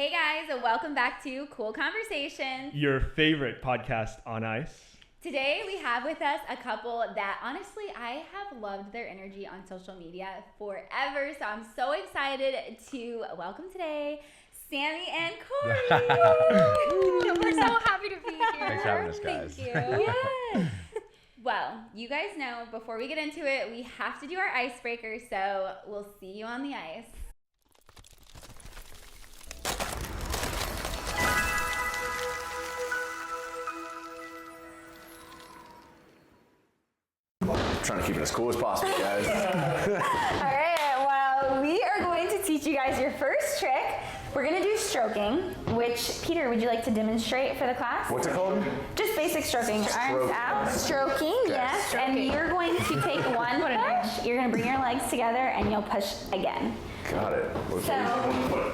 Hey guys, and welcome back to Cool Conversations, your favorite podcast on ice. Today we have with us a couple that honestly I have loved their energy on social media forever, so I'm so excited to welcome today Sammy and Corey. We're so happy to be here. Thanks for having us, guys. Thank you. Yes. Well, you guys know before we get into it, we have to do our icebreaker, so we'll see you on the ice. Trying to keep it as cool as possible, guys. All right, well, we are going to teach you guys your first trick. We're going to do stroking, which, Peter, would you like to demonstrate for the class? What's it called? Just basic stroking. Arms out. Stroking, yes. Stroking. And you're going to take one push. You're going to bring your legs together, and you'll push again. Got it. So,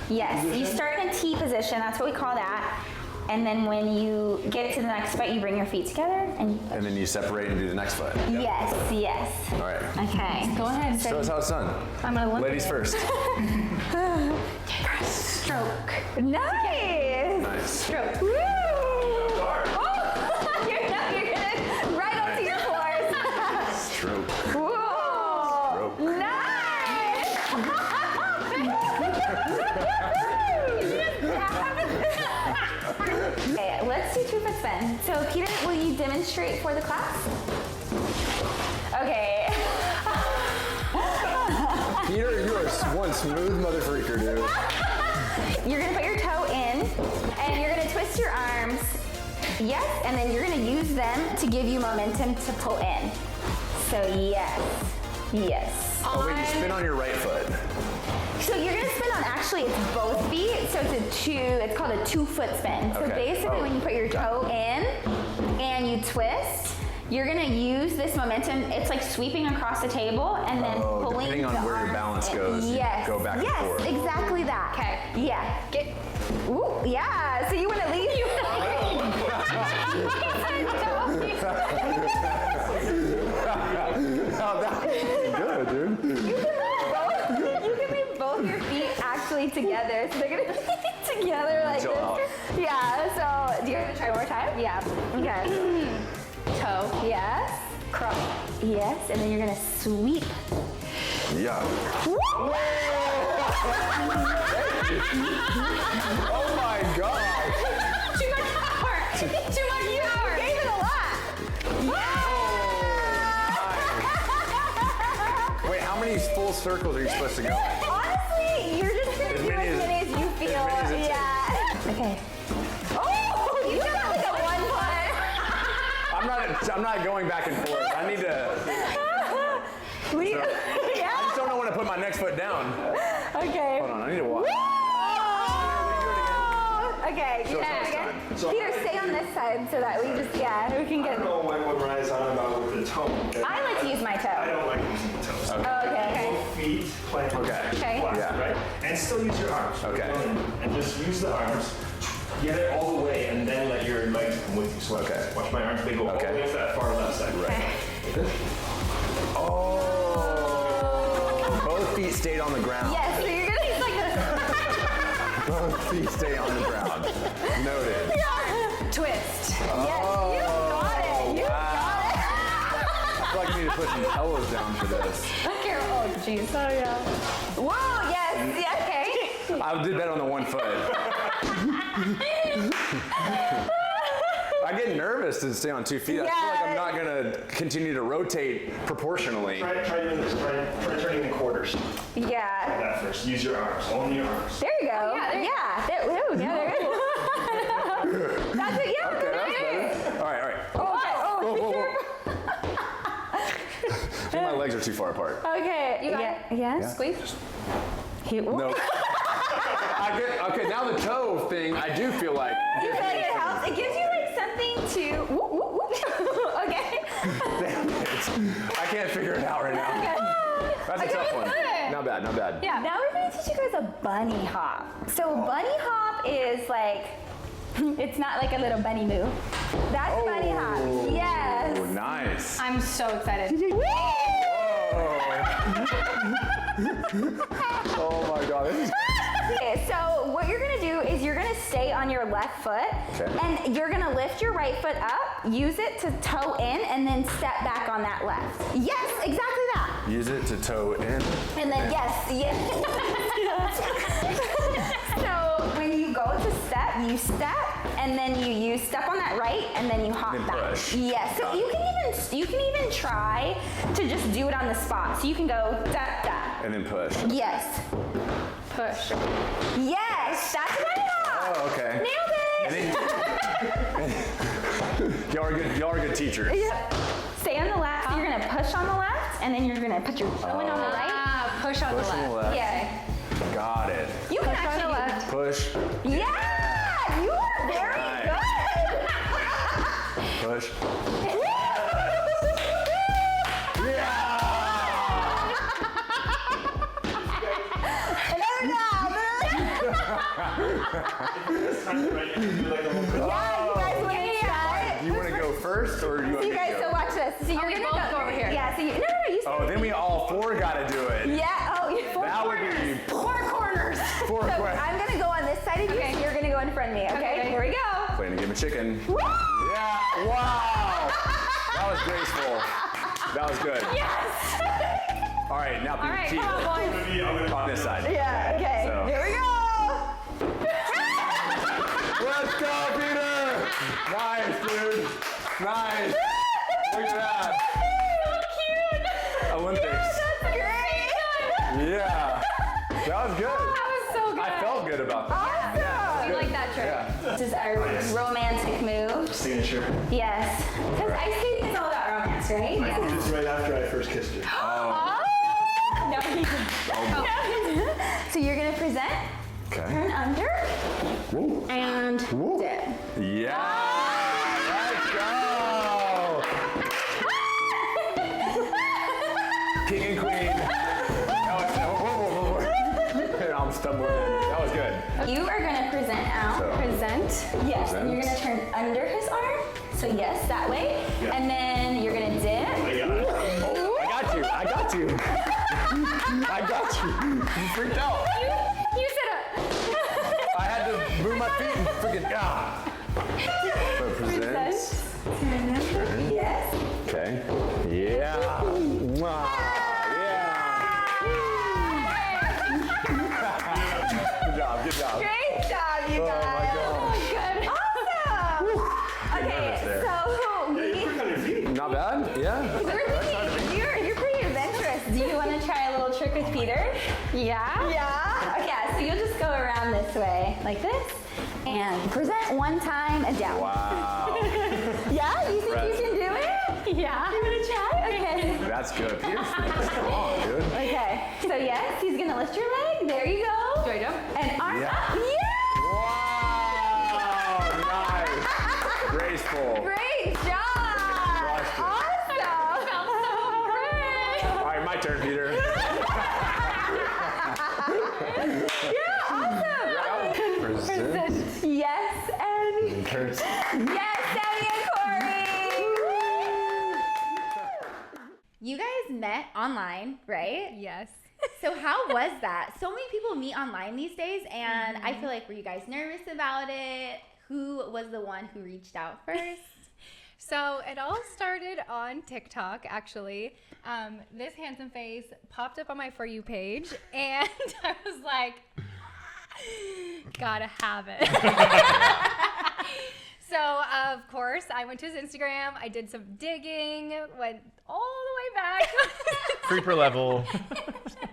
yes, you start in a T position. That's what we call that. And then when you get to the next foot, you bring your feet together and you push. And then you separate and do the next foot. Yes, yes. All right. Okay. Go ahead. Show us how it's done. I'm gonna look. Ladies first. Stroke. Nice. Nice. Stroke. Woo! Oh! you're gonna right onto your floors. Stroke. Whoa! Stroke. Nice! Okay, let's do 2 foot spin. So Peter, will you demonstrate for the class? Okay. Peter, you are one smooth mother freaker, dude. You're gonna put your toe in, and you're gonna twist your arms. Yes, and then you're gonna use them to give you momentum to pull in. So yes, yes. Oh, wait, you spin on your right foot. So you're gonna spin on, actually it's both feet, so it's called a 2 foot spin. So Okay. basically when you put your toe in and you twist, you're gonna use this momentum. It's like sweeping across the table and then pulling depending on the where your arms balance in. goes, you Yes, go back and forth. Yes, exactly that. Okay. Yeah. Ooh, yeah. So you wanna leave? Oh, that was good, dude. You can leave both your feet actually together. So they're gonna be together like Chill out. this. Yeah, so do you want to try one more time? Yeah. Okay. Toe. Yes. Cross. Yes. And then you're gonna sweep. Yeah. Oh my God. Too much power. Too much power. You gave it a lot. Wait, how many full circles are you supposed to go? Honestly, you're just gonna do as many as you feel. many as it Yeah. Okay. Oh, you got like a 1 foot. I'm not going back and forth. I need to. What do you? I just don't know when to put my next foot down. Okay. Hold on, I need to walk. Okay, Show us how it's again. done. Peter, stay on this side so that we just, we can I get. don't know what Mariah's on about with the toe. I like to use my I toe. don't like using the toes. Oh, okay. Both feet planted Okay. Okay. flat, Yeah. right? And still use your arms. Okay. And just use the arms. Get it all the way, and then let your legs come with you. So Okay. watch my arms. They go all the Okay. way to that far left side. Right. Oh. Both feet stayed on the ground. Yes, so you're gonna use like this. Both feet stay on the ground. Noted. Twist. Yes, you got it. You got I feel like I need to put some pillows down for this. Careful. Oh, jeez. Oh, yeah. it. Whoa, yes, yeah, okay. I did that on the 1 foot. I get nervous to stay on 2 feet. I feel like I'm not gonna continue to rotate proportionally. Try doing this. Try turning the quarters. Yeah. That first. Use your arms. Only your arms. There you go. yeah, there you yeah. There, ooh, yeah, there you go. That's it, yeah. Okay, that's better. All right. Oh, okay. Oh, Whoa, whoa, whoa. My legs are too far apart. Okay. You got yeah. it? Yes. Squeeze. No. Okay, now the toe thing, I do feel like. You feel like it helps? It gives you like something to. Woo, woo, woo. Okay. Damn it. I can't figure it out right now. That's a tough one. good. Not bad, not bad. Yeah. Now we're going to teach you guys a bunny hop. So bunny hop is like, it's not like a little bunny move. That's bunny hop. Yes. Oh, nice. I'm so excited. Woo! Oh my God. This is Okay, so what you're stay on your left foot, and you're gonna lift your right foot up, use it to toe in, and then step back on that left. Yes, exactly that. Use it to toe in. And then yes. So when you go to step, you step, and then you step on that right, and then you hop Then back. push. Yes. So you can even try to just do it on the spot. So you can go da da. And then push. Yes. Push. Yes. That's what I got. Oh, okay. Nailed it. And then, y'all are good teachers. Yeah. Stay on the left. So you're gonna push on the left, and then you're gonna put your toe in on the right. Push on Push the on the left. left. Yeah. Got it. You can Push on the actually left. Push. Yeah. You are very Nice. good. Push. This time, right, you can do like a little bit. Yeah, you guys want to try Do it? you want to go first, or do you want You me to guys, go? so watch this. So you're we gonna both go over here. Yeah. So you, no, you. Oh, then we all four got to do it. Yeah. Oh, you four That would corners. be Four corners. four So questions. I'm gonna go on this side of you. Okay. So you're gonna go in front of me. Okay. Okay. Here we go. Playing a game of chicken. Woo! Yeah. Wow. That was graceful. That was good. Yes. All right, now All right, Peter. come on, boys. I'm gonna On this side. Yeah. Okay. So- Here we go. Let's go, Peter. Nice, dude. Nice. Look at that. So cute. Olympics. That's great. Yeah. That was good. That was so good. I felt good about that. Awesome. We like that trick. Yeah. This is our romantic move. signature. Yes. Because ice skating is all about romance, right? I did this right after I first kissed her. Oh. No, he didn't. So you're gonna present, Okay. turn under, Woo. and Woo. dip. Yeah. Let's go. King and queen. That was, whoa. I'm stumbling in. That was good. You are gonna present out. So- Present. Yes, and you're gonna Present. turn under his arm. So yes, that way. Yeah. And then you're gonna dip. I got it. I got you. I got you. I got you. You freaked out. You said I had to move my feet and freaking So present. Turn under. Yes. Okay. Yeah. Mwah. Yeah. Good job. Good job. Great job, you Oh guys. my gosh. Good. Awesome. Okay, nervous there. so Yeah, you quick on your feet. Not bad. Yeah. we're thinking you're pretty adventurous. Do you want to try a little trick with Peter? Yeah. Yeah. Okay, so you'll just go around this way, like this, and present one time and down. Wow. Yeah, you think Right. you can do it? Yeah. You want to try? Okay. That's good. Peter's freaking strong, dude. Okay. So yes, he's gonna lift your leg. There you go. Straight up. And arm Yeah. up. Yeah. Wow. Nice. Graceful. Great job. Crushed it. Awesome. Felt so great. All right, my turn, Peter. Yeah, awesome. Present. Yes, and Curse. yes, Sammy and Corey. You guys met online, right? Yes. So how was that? So many people meet online these days, and I feel like, were you guys nervous about it? Who was the one who reached out first? So it all started on TikTok, actually. This handsome face popped up on my For You page, and I was like, gotta have it. So, of course, I went to his Instagram. I did some digging, went all the way back. Creeper level.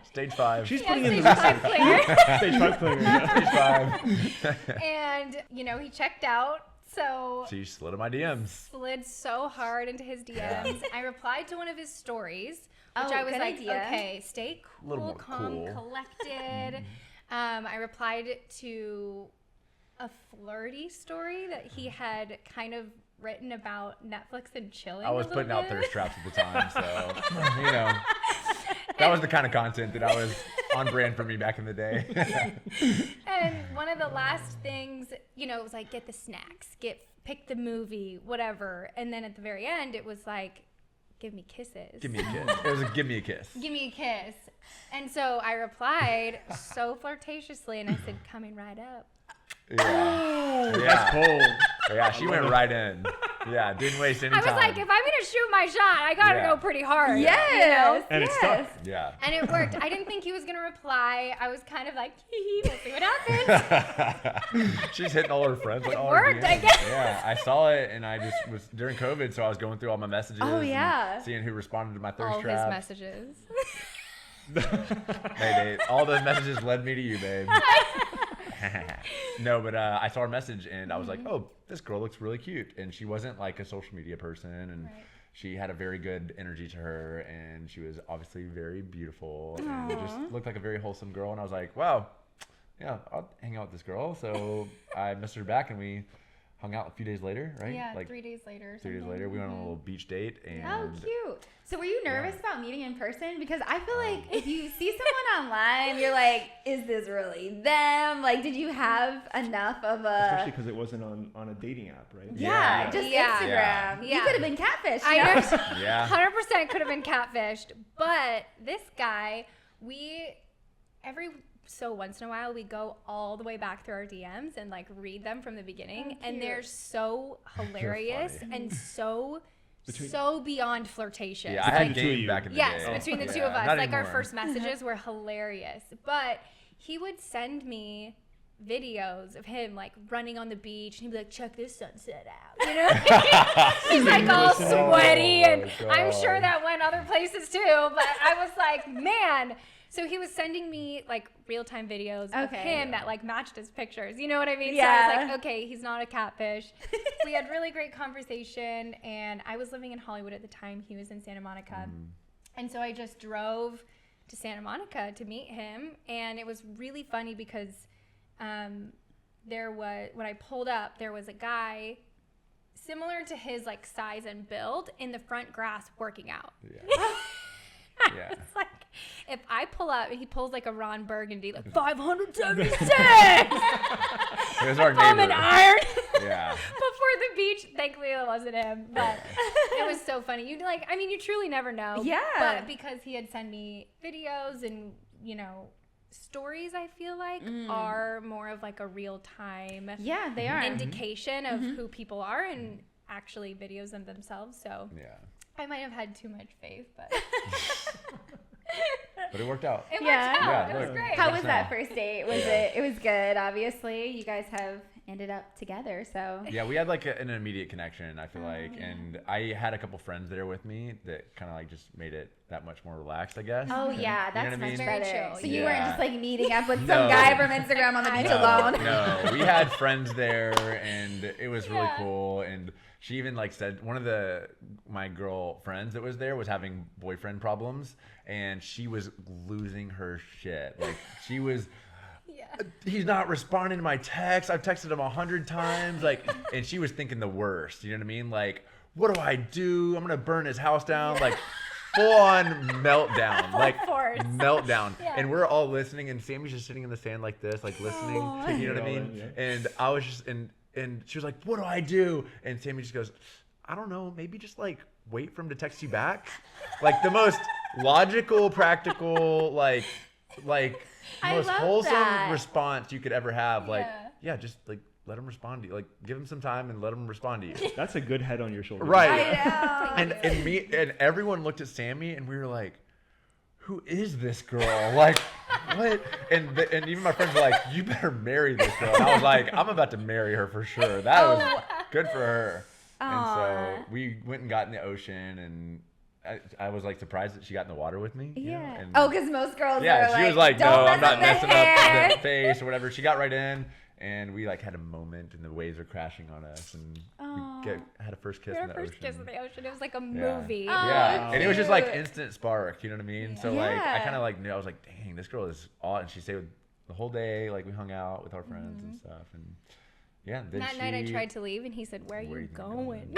Stage 5. She's Yeah, putting in stage the 5 research. clear. Stage 5 cleaner. Yeah. Stage 5. And, he checked out. So So you slid in my DMs. slid so hard into his DMs. I replied to one of his stories, which Oh, I was good like, idea. okay, stay cool, Little more calm, cool. collected. I replied to a flirty story that he had kind of written about Netflix and chilling. I was a little putting out bit. thirst traps at the time, so that was the kind of content that I was on brand for me back in the day. And one of the last things, it was like, get the snacks, pick the movie, whatever. And then at the very end, it was like, give me kisses. Give me a kiss. It was a give me a kiss. Give me a kiss. And so I replied so flirtatiously, and I said, coming right up. Yeah. That's cold. Yeah, she went right in. Yeah, didn't waste any I time. was like, if I'm gonna shoot my shot, I gotta Yeah. go pretty hard. Yes. You know? And it stuck. Yeah. And it worked. I didn't think he was gonna reply. I was kind of like, hee hee, we'll see what happens. She's hitting all her friends. Like, It all worked, her I DMs. guess. Yeah, I saw it, and I just was during COVID, so I was going through all my messages. Oh, and yeah. seeing who responded to my thirst All his trap. messages. Hey, babe, all those messages led me to you, babe. No, but I saw her message, and I was like, oh, this girl looks really cute. And she wasn't like a social media person, and Right. she had a very good energy to her, and she was obviously very beautiful and just looked like a very wholesome girl. And I was like, wow, yeah, I'll hang out with this girl. So I messaged her back, and we hung out a few days later, right? Yeah, like 3 days later. or 3 days something. later, we went on a little beach date, and Oh, cute. So were you nervous about meeting in person? Because I feel like if you see someone online, you're like, is this really them? Like, did you have enough of Especially a... because it wasn't on a dating app, right? Yeah, just Yeah. Instagram. You Yeah. could have been catfished. I you know? know. yeah, 100% could have been catfished. But this guy, every so once in a while, we go all the way back through our DMs and like read them from the beginning. Oh, and cute. they're so hilarious and so beyond flirtatious. yeah. I Between had the two of game you. back in the Yes, day. between the two Yeah, of us. not Like our anymore. first messages were hilarious. But he would send me videos of him like running on the beach and he'd be like, check this sunset out. You know? He's like all sweaty Oh, and I'm sure God. that went other places too. But I was like, man. So he was sending me like real-time videos of Okay. him that like matched his pictures. You know what I mean? So I Yeah. was like, okay, he's not a catfish. We had really great conversation and I was living in Hollywood at the time. He was in Santa Monica. And so I just drove to Santa Monica to meet him. And it was really funny because when I pulled up, there was a guy similar to his like size and build in the front grass working out. Yeah. Yeah. It's like, if I pull up, he pulls like a Ron Burgundy, like 576. It was our I'm an neighbor. iron. Yeah. Before the beach, thankfully it wasn't him, but it was so funny. You truly never know. Yeah. But because he had sent me videos and stories, I feel like are more of like a real time Yeah, they are. indication of who people are and actually videos of themselves. So Yeah. I might have had too much faith, but But it worked out. it Yeah. worked out. Yeah, It was look. great. How was Yes, that ma'am. first date? It was good, obviously. You guys have ended up together, so. Yeah, we had like an immediate connection, I feel like. And I had a couple friends there with me that kind of like just made it that much more relaxed, I guess. Oh yeah, You know that's what I much mean? Very better. chill. So you Yeah. weren't just like meeting up with some No. guy from Instagram on the beach alone. No, we had friends there, and it was really Yeah. cool. And she even like said one of my girl friends that was there was having boyfriend problems, and she was losing her shit. Like she was. He's not responding to my text. I've texted him 100 times. Like, and she was thinking the worst. You know what I mean? Like, what do I do? I'm gonna burn his house down. Like, full on meltdown. Like, force. meltdown. Yeah. And we're all listening, and Sammy's just sitting in the sand like this, like listening. You know what I mean? Yeah. And I was just, and she was like, what do I do? And Sammy just goes, I don't know. Maybe just like wait for him to text you back. Like the most logical, practical, like I most love wholesome that. response you could ever have. Like, Yeah. yeah, just like let him respond to you. Like, give him some time and let him respond to you. That's a good head on your shoulder. Right. I know. And me and everyone looked at Sammy and we were like, who is this girl? Like, what? And even my friends were like, you better marry this girl. And I was like, I'm about to marry her for sure. That was good for her. And so Aw. we went and got in the ocean, and I was like surprised that she got in the water with me. you know, Yeah. and- Oh, because most girls yeah, are she was like, don't no, mess I'm not up the messing hair. up the face or whatever. She got right in, and we like had a moment, and the waves were crashing on us, and we had a first kiss We in had the our first ocean. kiss in the ocean. It was like a Yeah. movie. Yeah, Oh, and it was just like cute. instant spark. You know what I mean? So like, I kind of like knew. I was like, dang, this girl is all. And she stayed with the whole day. Like we hung out with our friends and stuff, and yeah. Then That night I tried to leave and he said, where are Where you you think I'm going?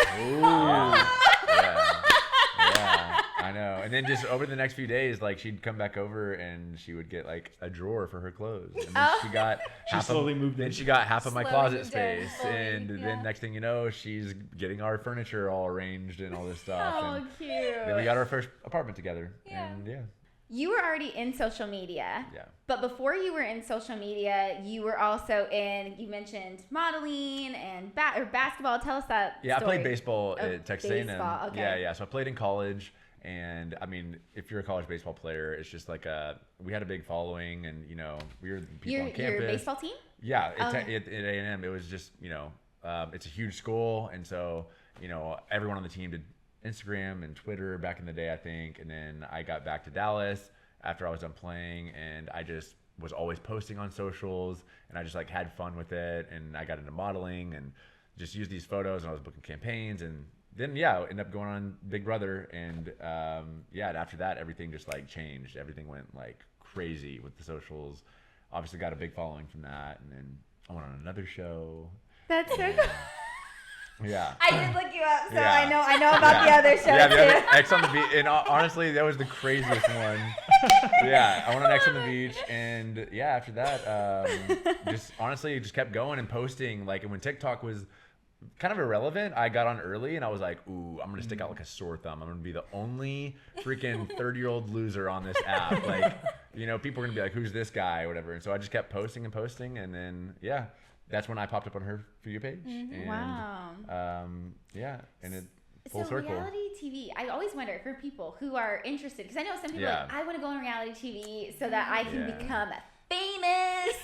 Yeah, I know. And then just over the next few days, like she'd come back over and she would get like a drawer for her clothes. And then she got slowly moved Then in. she got half of my Slowly closet moved in, space, slowly, and yeah. then next thing you know, she's getting our furniture all arranged and all this stuff. Oh, and cute. then we got our first apartment together. Yeah. And yeah. you were already in social media. Yeah. But before you were in social media, you were also you mentioned modeling and basketball. Tell us that Yeah, story. I played baseball at Texas A&M. Baseball, okay. Yeah. So I played in college, and I mean, if you're a college baseball player, it's just like we had a big following, and we were the people on campus. Your baseball team? Yeah, at A&M, it was just it's a huge school, and so everyone on the team did Instagram and Twitter back in the day, I think, and then I got back to Dallas after I was done playing, and I just was always posting on socials, and I just like had fun with it, and I got into modeling and just used these photos, and I was booking campaigns, and then I ended up going on Big Brother, and and after that everything just like changed. Everything went like crazy with the socials. Obviously got a big following from that, and then I went on another show. That's so cool. Yeah. I did look you up, so Yeah. I know about the other show Yeah, the too. other X on the Beach, and honestly, that was the craziest one. Yeah, I went on X on the Beach, and after that, just kept going and posting. Like, and when TikTok was kind of irrelevant, I got on early, and I was like, ooh, I'm gonna stick out like a sore thumb. I'm gonna be the only freaking 30-year-old loser on this app. Like, people are gonna be like, who's this guy or whatever. And so I just kept posting, and then that's when I popped up on her For You page. And, Wow. And it full circle. Reality TV, I always wonder for people who are interested, because I know some people are like, I want to go on reality TV so that I can become famous.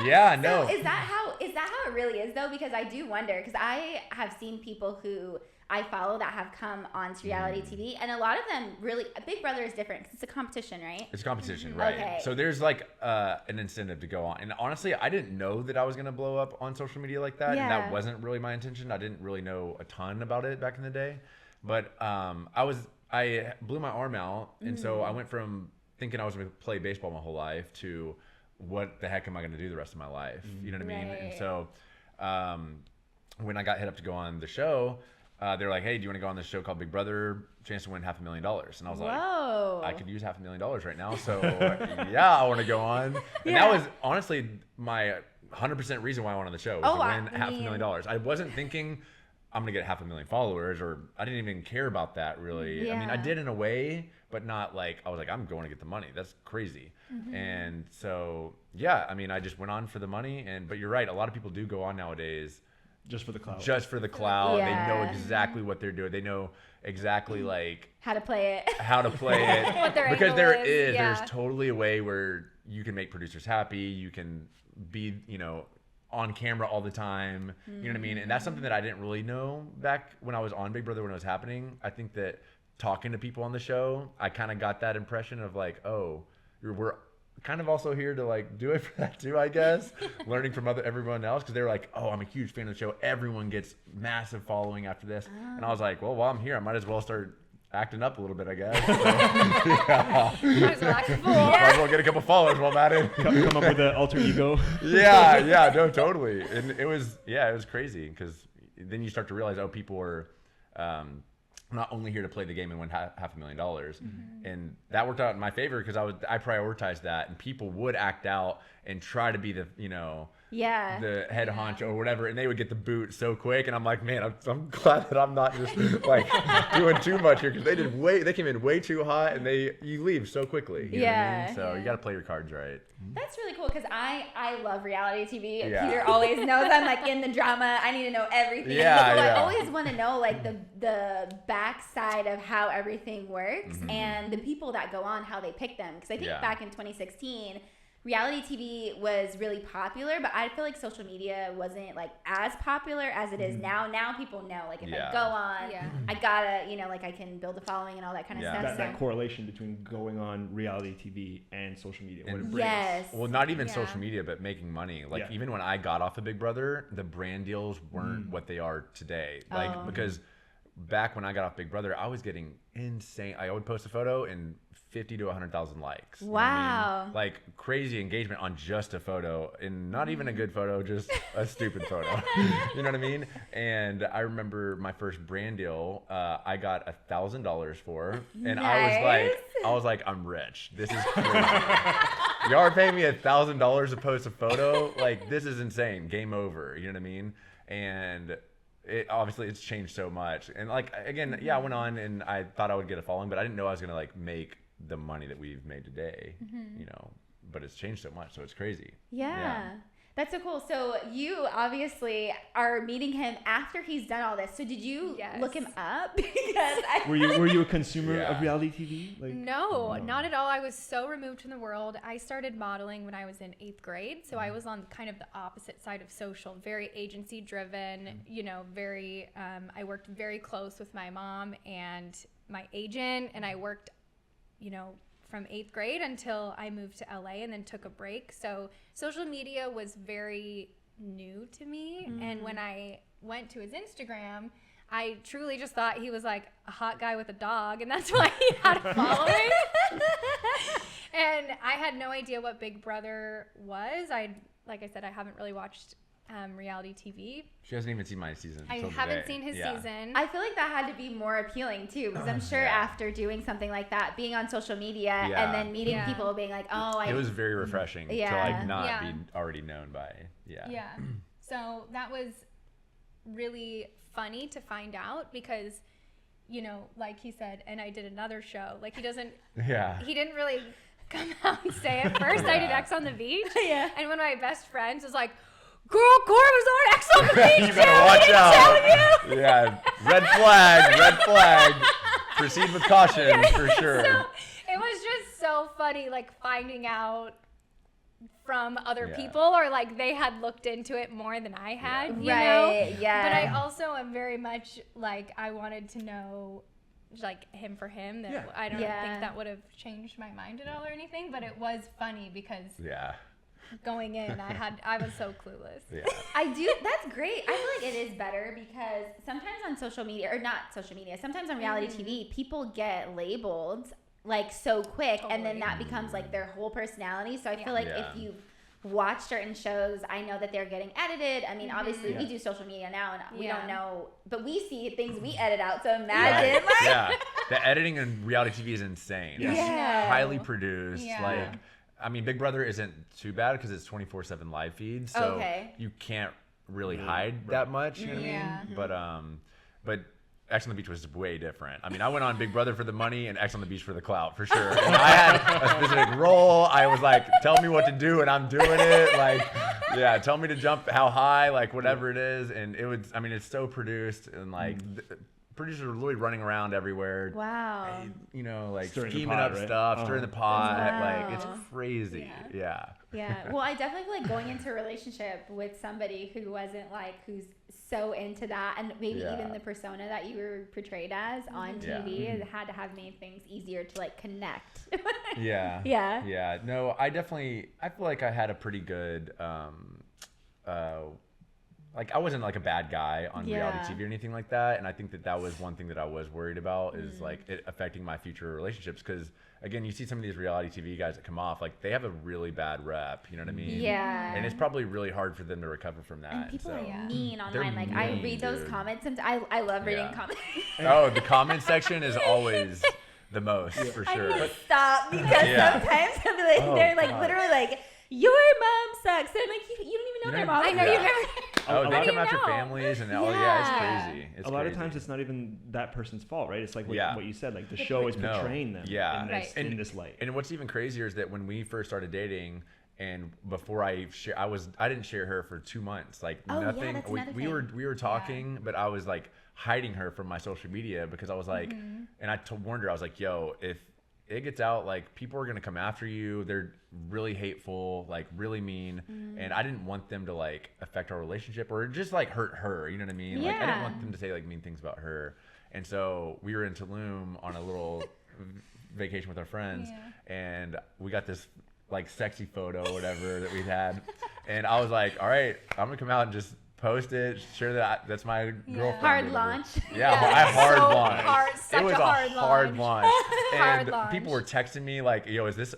Yeah, So no. is that how it really is though? Because I do wonder, because I have seen people who I follow that have come onto reality TV, and a lot of them really, Big Brother is different because it's a competition, right? It's a competition, right? Okay. So there's like an incentive to go on. And honestly, I didn't know that I was going to blow up on social media like that. And that wasn't really my intention. I didn't really know a ton about it back in the day. But I blew my arm out. And so I went from thinking I was going to play baseball my whole life to what the heck am I going to do the rest of my life? You know what I mean? Right. And so when I got hit up to go on the show, they were like, hey, do you want to go on this show called Big Brother? Chance to win $500,000. And I was Whoa. like, I could use $500,000 right now. So I want to go on. And that was honestly my 100% reason why I went on the show, was to win $500,000. I wasn't thinking I'm going to get 500,000 followers, or I didn't even care about that really. I mean, I did in a way, but not like, I was like, I'm going to get the money. That's crazy. And so, I mean, I just went on for the money. But you're right. A lot of people do go on nowadays Just for the clout. just for the clout. Yeah. They know exactly what they're doing. They know exactly like How to play it. What their because angle there is, there's totally a way where you can make producers happy. You can be on camera all the time. You know what I mean? And that's something that I didn't really know back when I was on Big Brother, when it was happening. I think that talking to people on the show, I kind of got that impression of like, oh, we're kind of also here to like do it for that too, I guess. Learning from everyone else, because they were like, oh, I'm a huge fan of the show. Everyone gets massive following after this. And I was like, well, while I'm here, I might as well start acting up a little bit, I guess. So, Might as well act a fool. might as well get a couple followers while I'm at it. Come up with an alter ego. No, totally. And it was crazy, because then you start to realize, oh, people are not only here to play the game and win $500,000. And that worked out in my favor, because I prioritized that, and people would act out and try to be the the head honcho or whatever, and they would get the boot so quick. And I'm like, man, I'm glad that I'm not just like doing too much here, because they came in way too hot, and you leave so quickly. You know what I mean? So you got to play your cards right. That's really cool, because I love reality TV. Yeah. Peter always knows I'm like in the drama. I need to know everything. Yeah, So I yeah. always want to know like the backside of how everything works, and the people that go on, how they pick them. Because I think back in 2016, reality TV was really popular, but I feel like social media wasn't like as popular as it is now. Now people know, like, if I go on, I gotta, like, I can build a following and all that kind of stuff. That correlation between going on reality TV and social media, what it brings. Yes. Well, not even social media, but making money. Like, even when I got off of Big Brother, the brand deals weren't what they are today. Like, because back when I got off Big Brother, I was getting insane. I would post a photo and 50 to 100,000 likes. You know what I mean? Like, crazy engagement on just a photo, and not even a good photo, just a stupid photo. You know what I mean? And I remember my first brand deal, I got $1,000 for, and I was like, I'm rich. This is crazy. Y'all are paying me $1,000 to post a photo? Like, this is insane. Game over. You know what I mean? And it's changed so much. And like, again, I went on and I thought I would get a following, but I didn't know I was gonna like make the money that we've made today, you know, but it's changed so much. So it's crazy. Yeah. That's so cool. So you obviously are meeting him after he's done all this. So did you look him up? Because Were you a consumer of reality TV? Like, no, not at all. I was so removed from the world. I started modeling when I was in 8th grade. So I was on kind of the opposite side of social, very agency driven, you know, very, I worked very close with my mom and my agent, and I worked, you know, from 8th grade until I moved to LA and then took a break. So social media was very new to me. And when I went to his Instagram, I truly just thought he was like a hot guy with a dog, and that's why he had a following. And I had no idea what Big Brother was. Like I said, I haven't really watched reality TV. She hasn't even seen my season. I haven't seen his season. I feel like that had to be more appealing too, because I'm sure after doing something like that, being on social media and then meeting people being like, it was very refreshing to like not be already known by So that was really funny to find out, because you know, like he said, and I did another show, like he didn't really come out and say it first. I did X on the Beach, and one of my best friends was like, girl, Corey was on X on the Beach. You better watch out. Yeah, red flag. Proceed with caution for sure. So it was just so funny, like finding out from other people, or like they had looked into it more than I had, you know? But I also am very much like, I wanted to know like him for him. That I don't think that would have changed my mind at all or anything, but it was funny because going in, I was so clueless. That's great. I feel like it is better because sometimes on social media, or not social media, sometimes on reality TV, people get labeled like so quick, and then that becomes like their whole personality. So I feel like if you watch certain shows, I know that they're getting edited. I mean, obviously we do social media now, and we don't know, but we see things we edit out. So imagine the editing in reality TV is insane. It's highly produced. Like, I mean, Big Brother isn't too bad because it's 24/7 live feed, so you can't really hide that much. You know what I mean? But X on the Beach was way different. I mean, I went on Big Brother for the money and X on the Beach for the clout, for sure. And I had a specific role. I was like, tell me what to do, and I'm doing it. Like, tell me to jump how high, like whatever it is. And it was, I mean, it's so produced, and like, producers are literally running around everywhere. Wow. You know, like stirring scheming pot, up right? stuff, stirring the pot. Wow. Like, it's crazy. Yeah. Well, I definitely feel like going into a relationship with somebody who wasn't like, who's so into that, and maybe even the persona that you were portrayed as on TV, it had to have made things easier to like connect. Yeah. No, I feel like I had a pretty good, like I wasn't like a bad guy on reality TV or anything like that. And I think that was one thing that I was worried about is like it affecting my future relationships. Cause again, you see some of these reality TV guys that come off, like they have a really bad rep, you know what I mean? Yeah. And it's probably really hard for them to recover from that. And people so. are mean online. They're Like I read those dude. comments, and I love reading comments. Oh, the comment section is always the most for sure. I need to stop because sometimes I'll be like, they're like literally like, your mom sucks. And I'm like, you don't even know their mom. I know you never. Oh, they come after know? families and it's crazy. It's a lot crazy. of times it's not even that person's fault, right? It's like what you said, like the show is portraying them in this light. And what's even crazier is that when we first started dating, and before I didn't share her for 2 months, like nothing. That's another we were talking, but I was like hiding her from my social media because I was like, and I warned her, I was like, yo, if it gets out, like people are gonna come after you. They're really hateful, like really mean, and I didn't want them to like affect our relationship or just like hurt her. You know what I mean? Like I didn't want them to say like mean things about her. And so we were in Tulum on a little vacation with our friends, and we got this like sexy photo or whatever that we had, and I was like, all right, I'm gonna come out and just post it, share that that's my girlfriend. Hard launch. I hard launch. Such it was a hard launch. And people were texting me like, yo, is this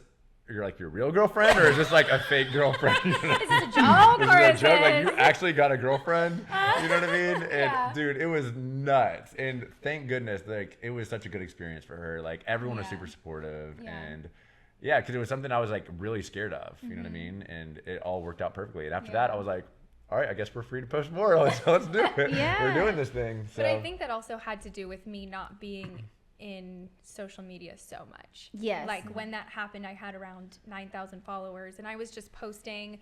your real girlfriend, or is this like a fake girlfriend? Is this a joke or is joke? Like this? you actually got a girlfriend? You know what I mean? And dude, it was nuts. And thank goodness, like it was such a good experience for her. Like everyone was super supportive, and because it was something I was like really scared of. You know what I mean? And it all worked out perfectly. And after that, I was like, all right, I guess we're free to post more. Let's do it. We're doing this thing. So. But I think that also had to do with me not being in social media so much. Yes. Like when that happened, I had around 9,000 followers, and I was just posting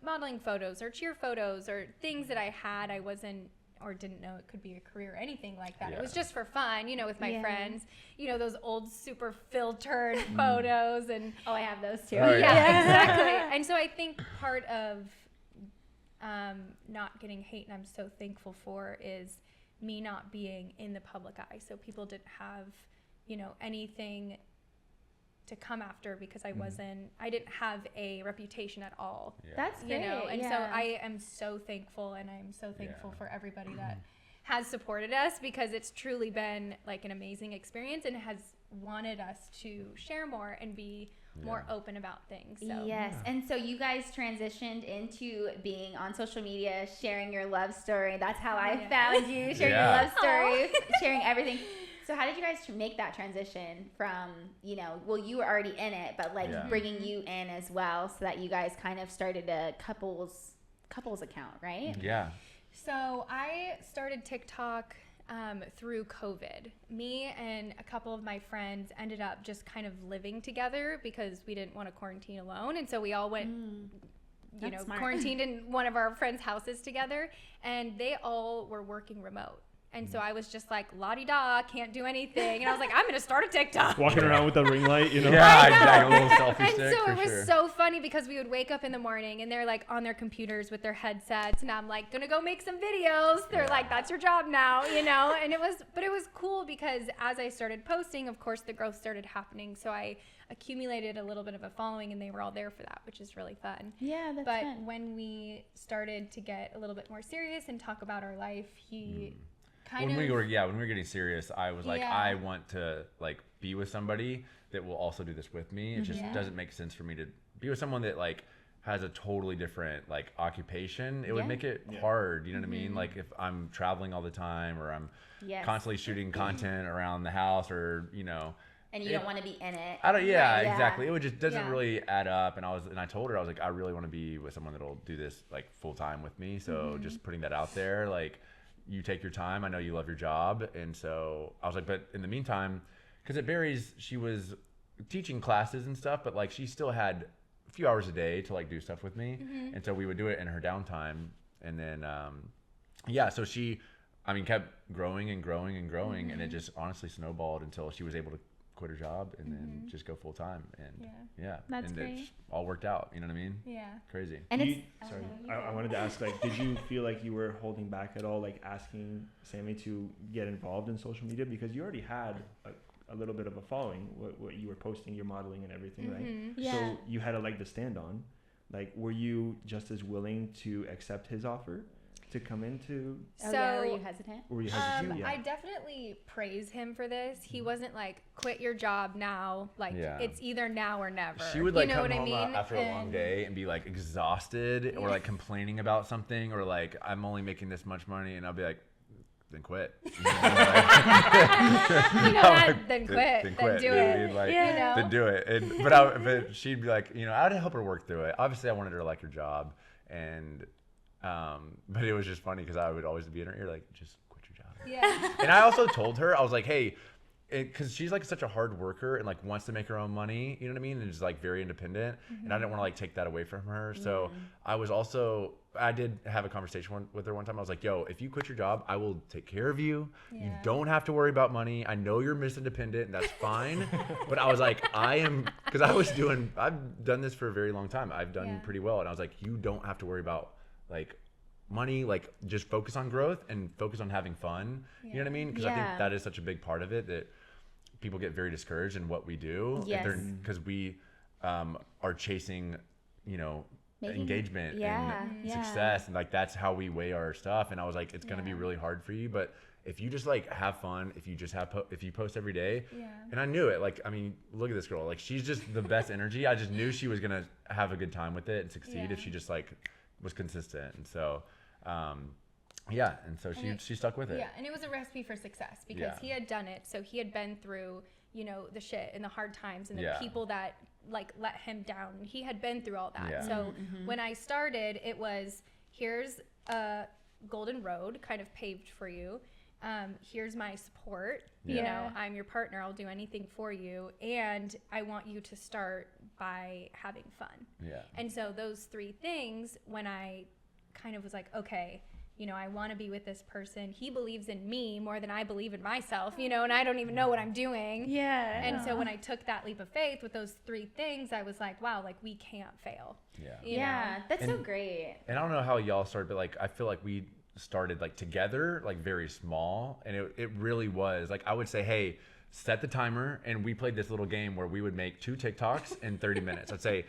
modeling photos or cheer photos or things that I had. I wasn't or didn't know it could be a career or anything like that. It was just for fun, you know, with my friends, you know, those old super filtered photos. And oh, I have those too. Oh, yeah, exactly. And so I think part of not getting hate, and I'm so thankful for, is me not being in the public eye. So people didn't have, you know, anything to come after because I didn't have a reputation at all. Yeah. That's great. You know, and so I am so thankful, and I'm so thankful for everybody that has supported us, because it's truly been like an amazing experience and has wanted us to share more and be more open about things. So. Yes. And so you guys transitioned into being on social media, sharing your love story. That's how I found you, sharing your love story, sharing everything. So how did you guys make that transition from, you know, well, you were already in it, but like bringing you in as well, so that you guys kind of started a couples account, right? Yeah. So I started TikTok through COVID. Me and a couple of my friends ended up just kind of living together because we didn't want to quarantine alone. And so we all went, quarantined in one of our friends' houses together, and they all were working remote. And so I was just like, la-di-da, can't do anything. And I was like, I'm going to start a TikTok. Walking around with a ring light, you know? Yeah, exactly. A little selfie and stick. So it was so funny because we would wake up in the morning and they're like on their computers with their headsets. And I'm like, going to go make some videos. They're like, that's your job now, you know? And it was cool because as I started posting, of course, the growth started happening. So I accumulated a little bit of a following, and they were all there for that, which is really fun. Yeah, that's But fun. when we started to get a little bit more serious and talk about our life, when we were getting serious, I was like, I want to like be with somebody that will also do this with me. It just doesn't make sense for me to be with someone that like has a totally different like occupation. It would make it hard, you know what I mean? Like if I'm traveling all the time, or I'm constantly shooting content around the house, or you know, and you don't want to be in it. I don't. Yeah, exactly. It would just doesn't really add up. And I told her, I was like, I really want to be with someone that'll do this like full time with me. So just putting that out there, like, you take your time. I know you love your job. And so I was like, but in the meantime, because at Barry's, she was teaching classes and stuff, but like she still had a few hours a day to like do stuff with me. And so we would do it in her downtime. And then, so she, kept growing and growing and growing. And it just honestly snowballed until she was able to quit her job and then just go full time. And that's and great. it all worked out. You know what I mean? Yeah. Crazy. And I wanted to ask, like, did you feel like you were holding back at all, like asking Sami to get involved in social media, because you already had a little bit of a following, what you were posting, your modeling and everything, right? Yeah. So you had a leg to stand on. Like, were you just as willing to accept his offer to come into? Were you hesitant? I definitely praise him for this. He wasn't like, quit your job now. Like, it's either now or never. She would like come home after a long day and be like exhausted or like complaining about something, or like, I'm only making this much money, and I'll be like, then quit. Then quit. Then do it. Like, then do it. But she'd be like, I'd help her work through it. Obviously, I wanted her to like her job, and but it was just funny because I would always be in her ear like, just quit your job. Yeah. And I also told her, I was like, hey, because she's like such a hard worker and like wants to make her own money, you know what I mean? And is like very independent, and I didn't want to like take that away from her. So I did have a conversation with her one time. I was like, yo, if you quit your job, I will take care of you. Yeah. You don't have to worry about money. I know you're Miss Independent, and that's fine. But I was like, because I've done this for a very long time. I've done pretty well. And I was like, you don't have to worry about like money, like just focus on growth and focus on having fun. You know what I mean? Because I think that is such a big part of it, that people get very discouraged in what we do. Because we are chasing, engagement and success, and like that's how we weigh our stuff. And I was like, it's gonna be really hard for you, but if you just like have fun, if you just if you post every day, and I knew it. Like, look at this girl. Like, she's just the best energy. I just knew she was gonna have a good time with it and succeed if she just like was consistent. And so, she stuck with it. Yeah, and it was a recipe for success because he had done it. So he had been through, the shit and the hard times and the people that like let him down. He had been through all that. Yeah. So when I started, it was, here's a golden road kind of paved for you. here's my support. You Yeah. know, I'm your partner. I'll do anything for you. And I want you to start by having fun. Yeah. And so those three things, when I kind of was like, okay, you know, I want to be with this person. He believes in me more than I believe in myself, you know, and I don't even know what I'm doing. Yeah. And so when I took that leap of faith with those three things, I was like, wow, like we can't fail. Yeah. You Yeah, know? that's so And- great. And I don't know how y'all started, but like I feel like we started like together, like very small, and it really was like I would say, hey, set the timer, and we played this little game where we would make 2 TikToks in 30 minutes. I'd say,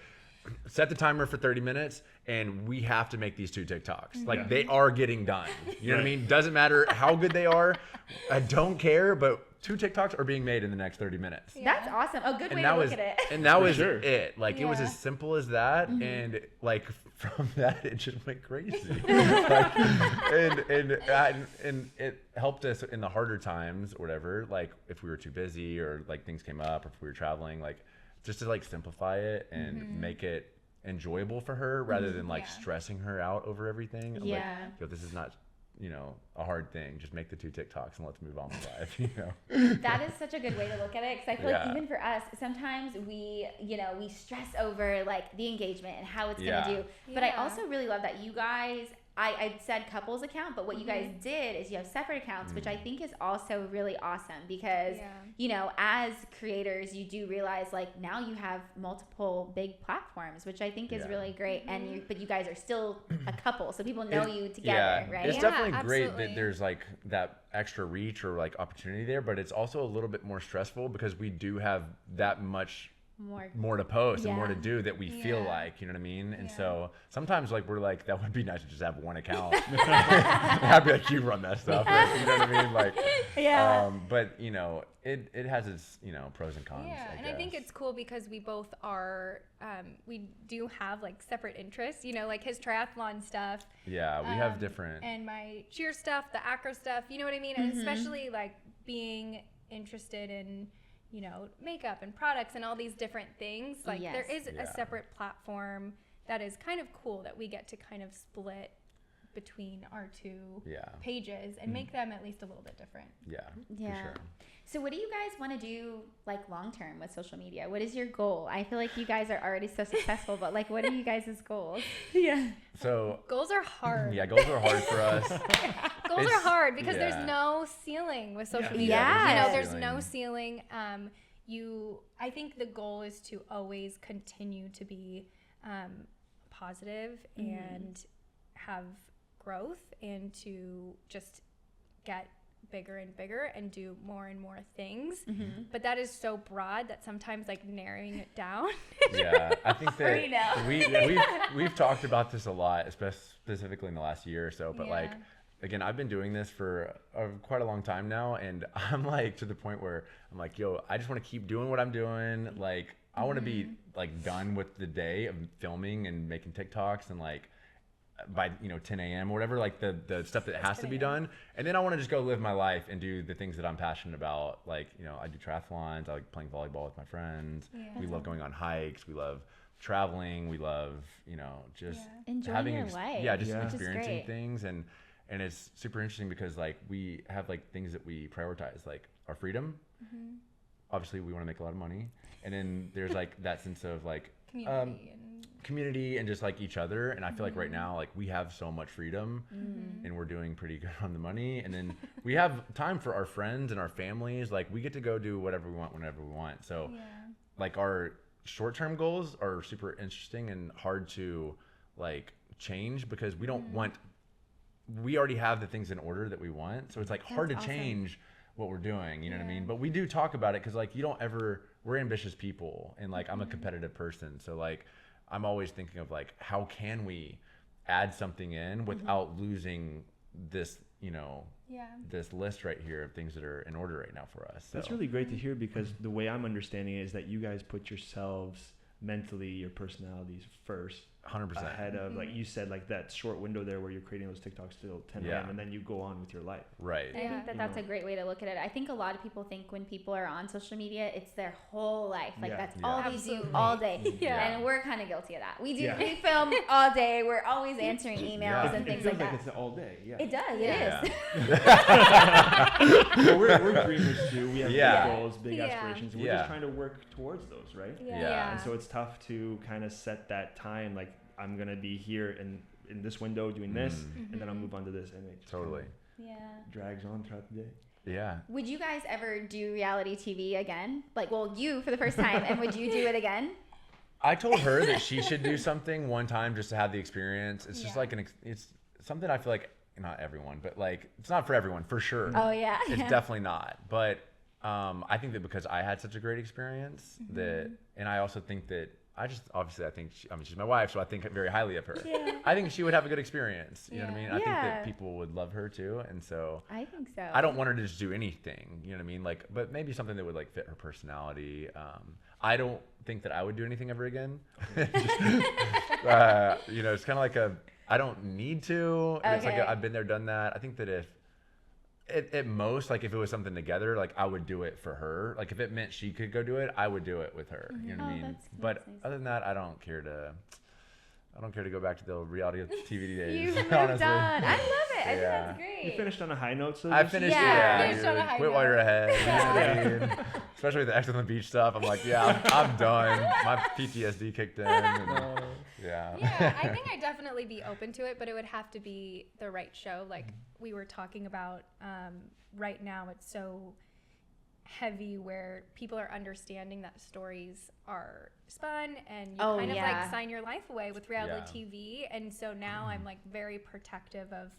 set the timer for 30 minutes, and we have to make these 2 TikToks. Like they are getting done. You know what I mean? Doesn't matter how good they are. I don't care, but 2 TikToks are being made in the next 30 minutes. That's awesome. A good way And to that look was at it. and that was sure. it. Like it was Yeah. as simple as that, and like from that it just went crazy. Like, and it helped us in the harder times, or whatever. Like if we were too busy, or like things came up, or if we were traveling, like just to like simplify it and make it enjoyable for her rather than like Yeah. stressing her out over everything. I'm Yeah. like, yo, this is not, you know, a hard thing. Just make the 2 TikToks and let's move on with life. You know. That is such a good way to look at it, because I feel Yeah. like even for us, sometimes we, you know, we stress over like the engagement and how it's Yeah. gonna do. But I Yeah. also really love that you guys, I said couples account, but what you guys did is you have separate accounts, which I think is also really awesome, because Yeah. you know, as creators, you do realize like now you have multiple big platforms, which I think is Yeah. really great. And but you guys are still a couple, so people know you together, Yeah, right? it's Yeah, definitely great absolutely. that there's like that extra reach or like opportunity there, but it's also a little bit more stressful because we do have that much more to post and more to Yeah. do that we feel Yeah. like, you know what I mean? And Yeah. so sometimes like we're like, that would be nice to just have one account. I'd be like, you run that stuff, right? You know what I mean? Like, Yeah. but you know, it has its, you know, pros and cons. Yeah, I and I think guess. it's cool because we both are, we do have like separate interests, you know, like his triathlon stuff. Yeah, we have different. And my cheer stuff, the acro stuff, you know what I mean? And especially like being interested in, you know, makeup and products and all these different things. Like there Yes. is Yeah. a separate platform that is kind of cool that we get to kind of split between our 2 Yeah. pages and make them at least a little bit different. Yeah, Yeah. for sure. So what do you guys want to do like long term with social media? What is your goal? I feel like you guys are already so successful, but like what are you guys' goals? Yeah. So Goals are hard. yeah, goals are hard for us. Goals are It's- hard because yeah. there's no ceiling with social media. Yeah. You know, there's there's no no ceiling. I think the goal is to always continue to be positive and have growth, and to just get bigger and bigger and do more and more things. But that is so broad that sometimes like narrowing it down. Yeah, I think that know. we've talked about this a lot, specifically in the last year or so. But like, Yeah. again, I've been doing this for quite a long time now, and I'm like to the point where I'm like, yo, I just want to keep doing what I'm doing. Like, I want to be like done with the day of filming and making TikToks, and like by 10 a.m. or whatever, like the stuff that has to be done. And then I want to just go live my life and do the things that I'm passionate about. Like, I do triathlons. I like playing volleyball with my friends. Yeah. We love going on hikes. We love traveling. We love, just Enjoying having your life. yeah, just Yeah. Which is experiencing great. things. And it's super interesting because like we have like things that we prioritize, like our freedom. Obviously we want to make a lot of money. And then there's like that sense of like community and just like each other. And I feel like right now, like we have so much freedom and we're doing pretty good on the money. And then we have time for our friends and our families. Like we get to go do whatever we want, whenever we want. So like our short-term goals are super interesting and hard to like change because we don't want, we already have the things in order that we want. So it's like hard to change what we're doing, you know what I mean? But we do talk about it because like we're ambitious people, and like I'm a competitive person. So like I'm always thinking of like, how can we add something in without losing this, this list right here of things that are in order right now for us. So. That's really great to hear, because the way I'm understanding it is that you guys put yourselves mentally, your personalities first, 100%. ahead of like you said, like that short window there where you're creating those TikToks till 10 a.m. and then you go on with your life. Right. I think that that's a great way to look at it. I think a lot of people think when people are on social media, it's their whole life. Like that's all they do all day. And we're kind of guilty of that. We film all day. We're always answering emails and things like that. It's all day. Yeah. It does. It Well, we're dreamers too. We have big goals, big aspirations. We're just trying to work towards those, right? Yeah. And so it's tough to kind of set that time. Like I'm gonna be here in this window doing this, and then I'll move on to this, and it Totally. drags on throughout the day. Yeah. Would you guys ever do reality TV again? Like, well, you for the first time, and would you do it again? I told her that she should do something one time just to have the experience. It's just like it's something I feel like not everyone, but like it's not for everyone for sure. Oh yeah. It's definitely not. But I think that because I had such a great experience that, and I also think that I think she's my wife, so I think very highly of her. Yeah. I think she would have a good experience. You know what I mean? I think that people would love her too, and so I think so. I don't want her to just do anything. You know what I mean? Like, but maybe something that would like fit her personality. I don't think that I would do anything ever again. You know, it's kind of like I don't need to. Okay. It's like I've been there, done that. I think that if at most, like if it was something together, like I would do it for her. Like if it meant she could go do it, I would do it with her. You know what I mean? But other than that, I don't care to go back to the reality TV days. You've moved on. I love it. I think that's great. You finished on a high note, so I finished. Finished on a high quit note. while you're ahead. You know what I mean? Especially with the X on the Beach stuff. I'm like, I'm done. My PTSD kicked in. And, Yeah, I think I'd definitely be open to it, but it would have to be the right show. Like we were talking about, right now it's so heavy where people are understanding that stories are spun and you kind of like sign your life away with reality TV. And so now I'm like very protective of,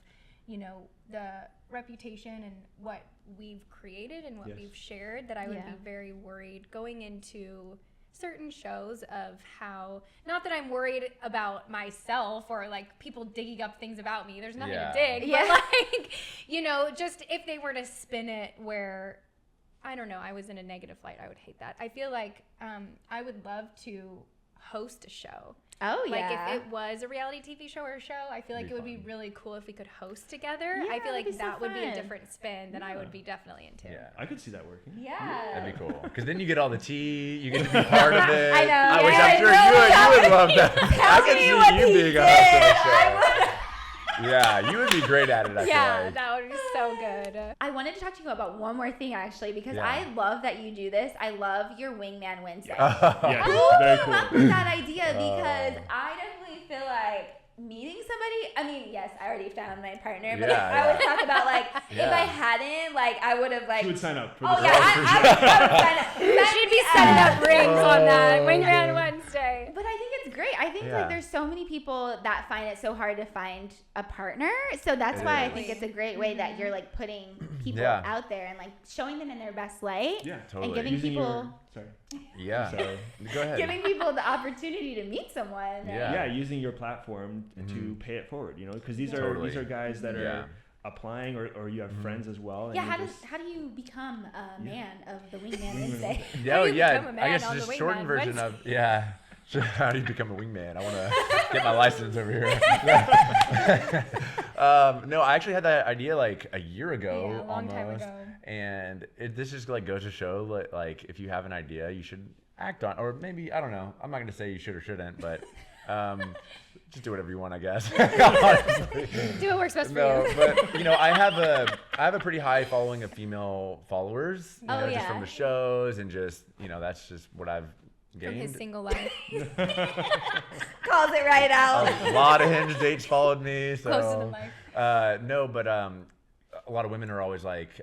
you know, the reputation and what we've created and what we've shared, that I would be very worried going into certain shows of how, not that I'm worried about myself or like people digging up things about me, there's nothing to dig, but like, you know, just if they were to spin it where, I don't know, I was in a negative light, I would hate that. I feel like I would love to host a show. Oh, like if it was a reality TV show or a show, I feel like it would be really cool if we could host together. I feel like that would be a different spin that I would be definitely into. Yeah. I could see that working. Yeah. That'd be cool. Because then you get all the tea, you get to be part of it. I know. I wish I'm sure you would love that. I could see you being a host of a show. Yeah, you would be great at it, I feel like. That would be so good. I wanted to talk to you about one more thing actually, because I love that you do this. I love your Wingman Wednesday. Yeah, Who very came cool. up with that idea? Because I definitely feel like meeting somebody, I mean, yes, I already found my partner, but I always talk about like, if I hadn't, like, I would have like. She would sign up for Oh this. yeah, I would sign up. She'd be setting up rings on that Wingman Wednesday. But I think it's great. I think like there's so many people that find it so hard to find a partner. So that's why I think it's a great way that you're like putting people out there and like showing them in their best light. Yeah, totally. And giving Using people sorry. Yeah. Sorry. Go ahead. giving people the opportunity to meet someone. Yeah, using your platform to pay it forward, you know, because these are guys that are applying or you have friends as well. And Yeah, how do you become a man of the Wingman Wednesday? Oh yeah, become a man I guess on just the shortened Wingman version Wednesday? of how do you become a wingman? I want to get my license over here. No, I actually had that idea like a year ago, Yeah, a long time almost. ago. And this just like goes to show like if you have an idea, you should act on, or maybe I don't know. I'm not gonna say you should or shouldn't, but just do whatever you want, I guess. Honestly. Do what works best for No, you. but you know, I have a pretty high following of female followers. You know, just from the shows and just that's just what I've gained. From his single life. Calls it right out. A lot of Hinge dates followed me. So Close to the mic. no, but a lot of women are always like,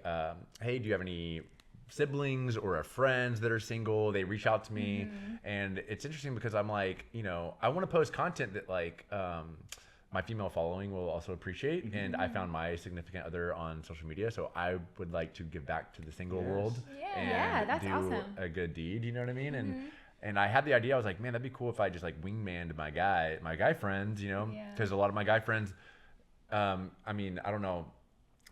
hey, do you have any siblings or friends that are single? They reach out to me, and it's interesting because I'm like, I want to post content that like my female following will also appreciate, and I found my significant other on social media, so I would like to give back to the single world and that's do awesome. a good deed. You know what I mean? And I had the idea. I was like, man, that'd be cool if I just like wingmaned my guy friends, because a lot of my guy friends, I mean, I don't know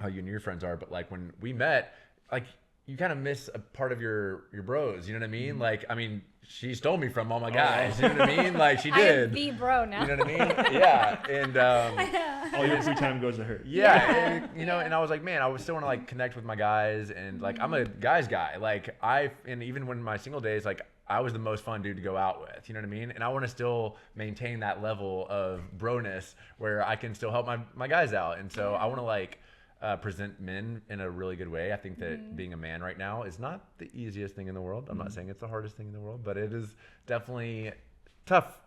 how you and your friends are, but like when we met, like, you kind of miss a part of your bros. You know what I mean? Like, I mean, she stole me from all my guys. You know what I mean? Like, she did. I'm the bro now. You know what I mean? Yeah. And All your free time goes to her. yeah, and, you know, and I was like, man, I would still want to like connect with my guys, and like I'm a guys guy. Like and even when my single days, like I was the most fun dude to go out with. You know what I mean? And I want to still maintain that level of broness where I can still help my guys out. And so I want to like present men in a really good way. I think that being a man right now is not the easiest thing in the world. I'm not saying it's the hardest thing in the world, but it is definitely tough.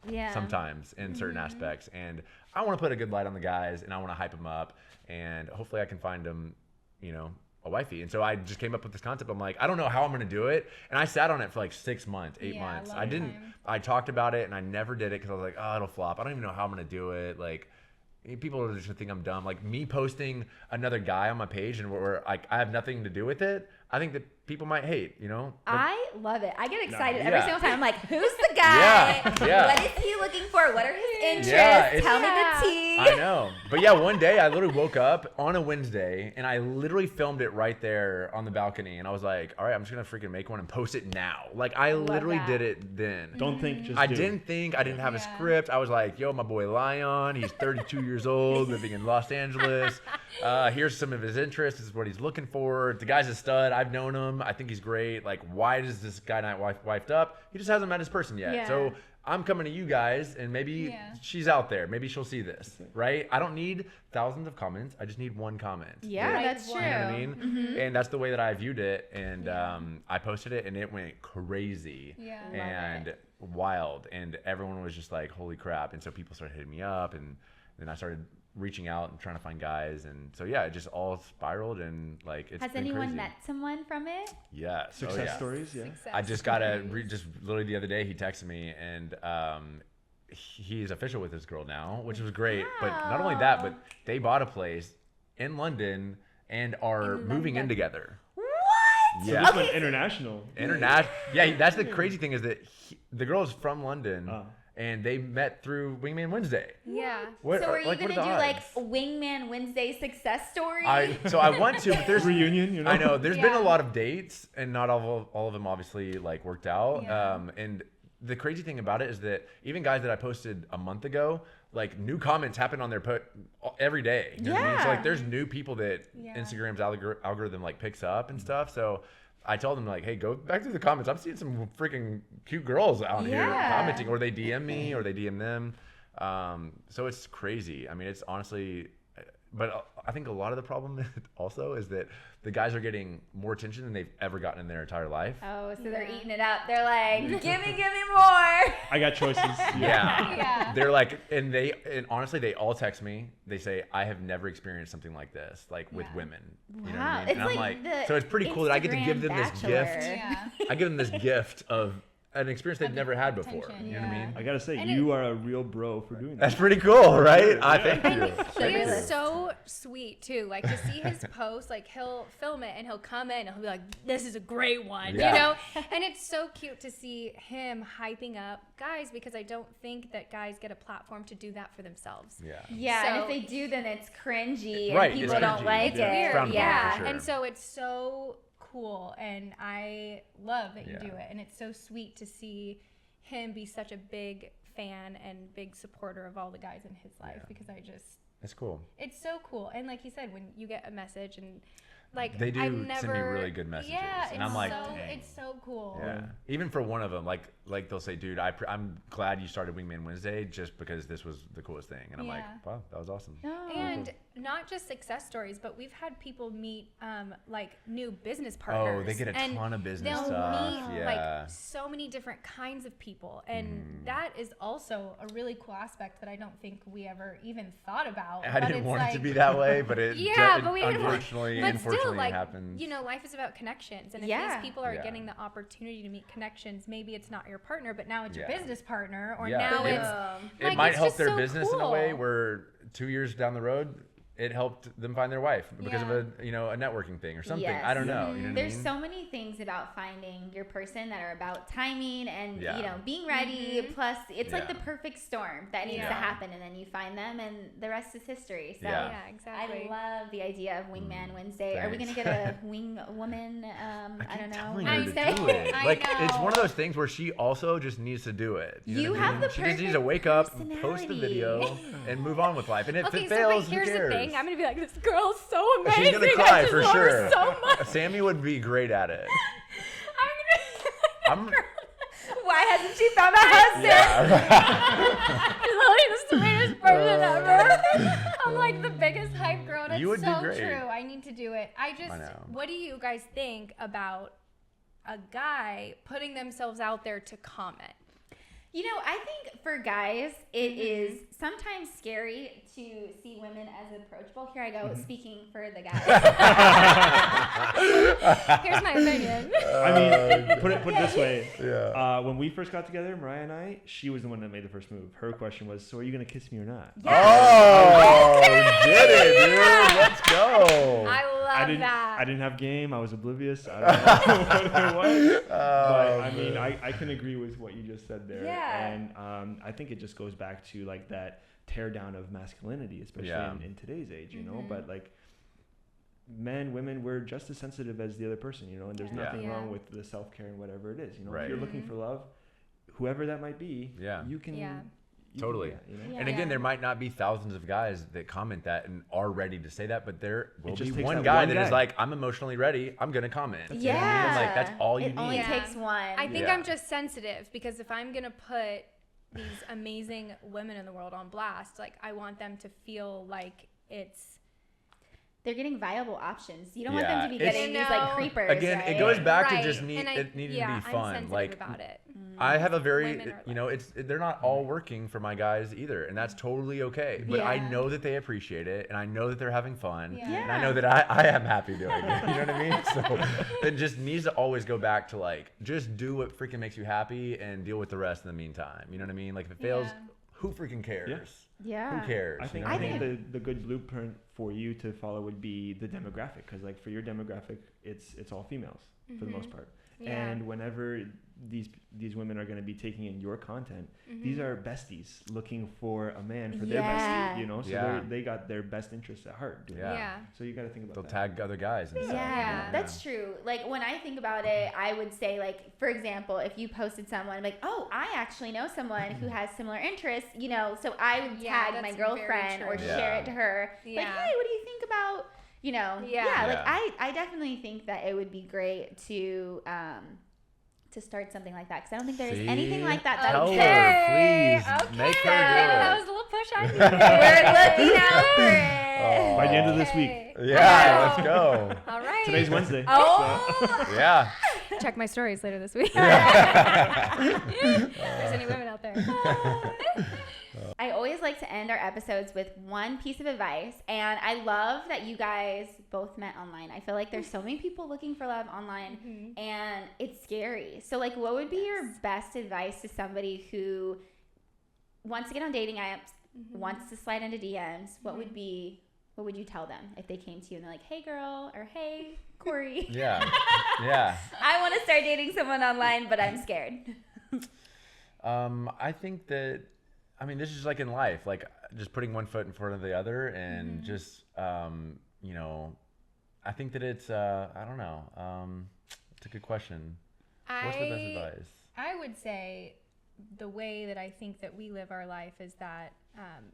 Yeah. Sometimes in certain aspects, and I want to put a good light on the guys, and I want to hype them up, and hopefully I can find them, you know, a wifey. And so I just came up with this concept. I'm like, I don't know how I'm gonna do it, and I sat on it for like 6 months, 8 months. I didn't. time. I talked about it, and I never did it because I was like, oh, it'll flop. I don't even know how I'm gonna do it. Like, people are just gonna think I'm dumb. Like me posting another guy on my page, and where like I have nothing to do with it. I think that people might hate, you know. But I love it. I get excited every Yeah. single time. I'm like, who's the guy? Yeah. What is he looking for? What are his interests? it's- Tell me the tea. I know. But yeah, one day I literally woke up on a Wednesday and I literally filmed it right there on the balcony. And I was like, all right, I'm just going to freaking make one and post it now. Like I literally that. did it then. Don't think, just I do. didn't think, I didn't have a script. I was like, yo, my boy Lion, he's 32 years old, living in Los Angeles. Here's some of his interests. This is what he's looking for. The guy's a stud. I've known him. I think he's great. Like, why does this guy not wifed up? He just hasn't met his person yet. Yeah. So I'm coming to you guys, and maybe she's out there. Maybe she'll see this, right? I don't need thousands of comments. I just need one comment. Yeah, Right, that's one. true. You know what I mean? And that's the way that I viewed it. And I posted it, and it went crazy Yeah. Love and wild. And everyone was just like, holy crap. And so people started hitting me up, and then I started reaching out and trying to find guys. And so, yeah, it just all spiraled, and like, it's Has been anyone crazy. met someone from it? Yes. Oh, Success yeah. stories, yeah. I just got just literally the other day, he texted me, and he's official with his girl now, which was great. But not only that, but they bought a place in London and are moving in together. What? So Yeah. this went international. International. Yeah, that's the crazy thing is that the girl is from London, Oh. and they met through Wingman Wednesday. Yeah. What, So are you what gonna are do the like odds? a Wingman Wednesday success story? I want to, but there's Reunion, you know? I know there's been Yeah. a lot of dates, and not all of them obviously like worked out. Yeah. And the crazy thing about it is that even guys that I posted a month ago, like new comments happen on their every day. You know what I mean? So Yeah. like there's new people that Yeah. Instagram's algorithm like picks up and stuff. So I told them like, hey, go back through the comments. I'm seeing some freaking cute girls out here Yeah. commenting, or they DM me, or they DM them. So it's crazy. I mean, it's honestly, but I think a lot of the problem also is that the guys are getting more attention than they've ever gotten in their entire life. Oh, so they're Yeah. eating it up. They're like, give me more. I got choices. Yeah. Yeah. They're like, and honestly, they all text me. They say, I have never experienced something like this, like with Yeah. women. You know what Wow. I mean? It's And I'm like the so it's pretty cool that I get to give them Instagram this Bachelor. gift. Yeah. I give them this gift of an experience they've Of never had before. attention, You know what I yeah. mean? I gotta say, And you are a real bro for doing That's that. pretty cool, right? I Yeah. thank you. He Thank is you. so sweet too. Like to see his posts, like he'll film it and he'll comment and he'll be like, "This is a great one," Yeah. you know. And it's so cute to see him hyping up guys because I don't think that guys get a platform to do that for themselves. Yeah. Yeah, and So- if they do, then it's cringy Right, and it's people don't cringy. like It's it. weird, Frowned upon, yeah. for sure. And so it's so cool, and I love that you Yeah. do it, and it's so sweet to see him be such a big fan and big supporter of all the guys in his life Yeah. because I just. That's cool. It's so cool. And like he said, when you get a message and like They do I've send me never, really good messages, Yeah, and it's I'm like, so, dang. it's so cool. Yeah. Even for one of them, like they'll say, dude, I'm glad you started Wingman Wednesday just because this was the coolest thing. And I'm like, Yeah. wow, that was awesome. Oh. And not just success stories, but we've had people meet like new business partners. Oh, they get a and ton of business they'll stuff. meet Yeah. like so many different kinds of people, and that is also a really cool aspect that I don't think we ever even thought about. I But didn't it's want it to like- be that way, but it Yeah, it but we didn't want- unfortunately, But still, unfortunately like, it happens. you know, life is about connections, and if Yeah. these people are Yeah. getting the opportunity to meet connections, maybe it's not your partner, but now it's your Yeah. business partner, or Yeah. now It- it's it like, might it's help just their so business in a way cool. where 2 years down the road, it helped them find their wife because of Yeah. a networking thing or something. Yes. I don't know. You know what There's I mean? so many things about finding your person that are about timing and Yeah. being ready. Plus, it's like Yeah. the perfect storm that needs Yeah. to happen, and then you find them, and the rest is history. So Yeah. Yeah, exactly. I love the idea of Wingman Wednesday. Are we gonna thanks. get a wing woman? I don't know. Telling I her to know. do it. I Like it's one of know. those things where she also just needs to do it. You know You what I have mean? the She just needs to perfect wake up, and post the personality. video, and move on with life. And if Okay, it so fails, but here's who cares? the thing. I'm gonna be like, this girl's so amazing. She's gonna cry I just for love sure. her so much. Sammy would be great at it. I'm gonna. Why hasn't she found a husband? Yeah. She's literally the sweetest person ever. I'm like the biggest hype girl. And You it's would be so great. true. I need to do it. I know. What do you guys think about a guy putting themselves out there to comment? I think for guys, it is sometimes scary to see women as approachable. Here I go, speaking for the guys. Here's my opinion. I mean, put it this way. Yeah. When we first got together, Mariah and I, she was the one that made the first move. Her question was, "So are you gonna kiss me or not?" Oh, get it, dude. Let's go. I love that. I didn't have game. I was oblivious. I don't know what it was. But I mean, I can agree with what you just said there. Yeah. And I think it just goes back to like that tear down of masculinity, especially in today's age, you know. But like men, women, we're just as sensitive as the other person, you know. And there's nothing wrong with the self care and whatever it is, you know. Right. If you're looking for love, whoever that might be, you can. Yeah. You Totally. can do that, you know? And again, there might not be thousands of guys that comment that and are ready to say that, but there will just be takes one that guy one that is guy. like, I'm emotionally ready. I'm going to comment. Yeah. You know what I mean? Like, that's all you It only need. takes one. I think Yeah. I'm just sensitive because if I'm gonna put these amazing women in the world on blast, like I want them to feel like They're getting viable options. You don't want Yeah. them to be It's- getting these No. like creepers. Again, right? it goes back to right. just And it needed yeah, to be fun. I'm sensitive Like, about it. I have a very, Women are they're not all working for my guys either, and that's totally okay. But I Yeah. know that they appreciate it, and I know that they're having fun, Yeah. and I know that I am happy doing it. You know what I mean? So it just needs to always go back to like, just do what freaking makes you happy and deal with the rest in the meantime. You know what I mean? Like if it fails, Yeah. who freaking cares? Yeah. Who cares? I think you know I what think the good blueprint for you to follow would be the demographic, because like for your demographic, it's all females for the most part. Yeah. And whenever these women are going to be taking in your content, these are besties looking for a man for their Yeah. bestie, you know. So Yeah. they got their best interests at heart. doing Yeah. that. Yeah. So you got to think about They'll that. tag other guys and stuff. Yeah, that's true. Like when I think about it, I would say like, for example, if you posted someone like, oh, I actually know someone who has similar interests, you know, so I would Yeah, tag my that's girlfriend very or true. share Yeah. it to her. Like, Yeah. hey, what do you think about, you know? Yeah. like Yeah. I definitely think that it would be great to start something like that, because I don't think there's See? anything like that. Tell That's her, please. Okay. Make her That do was a little push I We're needed. looking out for it. Oh. By the end of this week. Okay. Yeah, let's go. All right. Today's Wednesday. Oh. Yeah. Check my stories later this week. If there's any women out there. I always like to end our episodes with one piece of advice, and I love that you guys both met online. I feel like there's so many people looking for love online, and it's scary. So, like, what would be your best advice to somebody who wants to get on dating apps, wants to slide into DMs? What would you tell them if they came to you and they're like, "Hey, girl," or "Hey, Corey, Yeah. Yeah. I want to start dating someone online, but I'm scared." I think that, I mean, this is like in life, like just putting one foot in front of the other and just, you know, I think that it's, I don't know. It's a good question. What's the best advice? I would say the way that I think that we live our life is that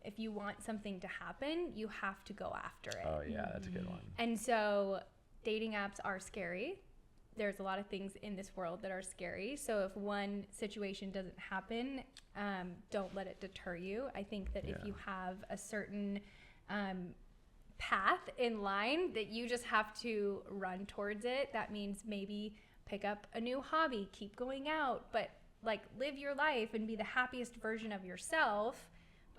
if you want something to happen, you have to go after it. Oh, yeah, that's a good one. And so dating apps are scary. There's a lot of things in this world that are scary. So if one situation doesn't happen, don't let it deter you. I think that if you have a certain path in line that you just have to run towards it, that means maybe pick up a new hobby, keep going out, but like live your life and be the happiest version of yourself.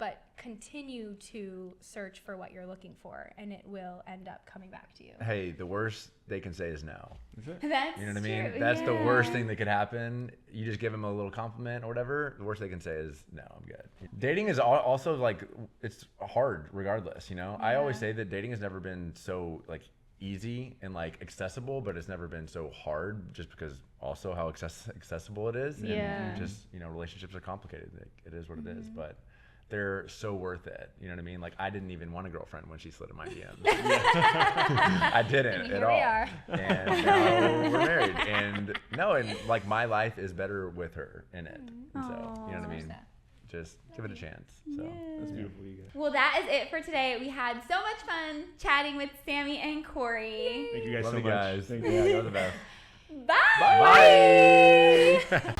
but continue to search for what you're looking for, and it will end up coming back to you. Hey, the worst they can say is no. That's You know what I mean? true, That's the worst yeah. thing that could happen. You just give them a little compliment or whatever. The worst they can say is no, I'm good. Dating is also like, it's hard regardless, you know? I always say that dating has never been so like easy and like accessible, but it's never been so hard just because also how accessible it is. Yeah. And just, you know, relationships are complicated. Like, it is what it is, but they're so worth it. You know what I mean? Like, I didn't even want a girlfriend when she slid in my DMs. I didn't And at here all. we are. And now we're married. And no, and like my life is better with her in it. And so, you know what I mean? Just give it a chance. So That's beautiful, you guys. Well, that is it for today. We had so much fun chatting with Sami and Corey. Thank you guys love so you much. guys. Thank Yeah, you. you're the best. Bye. Bye.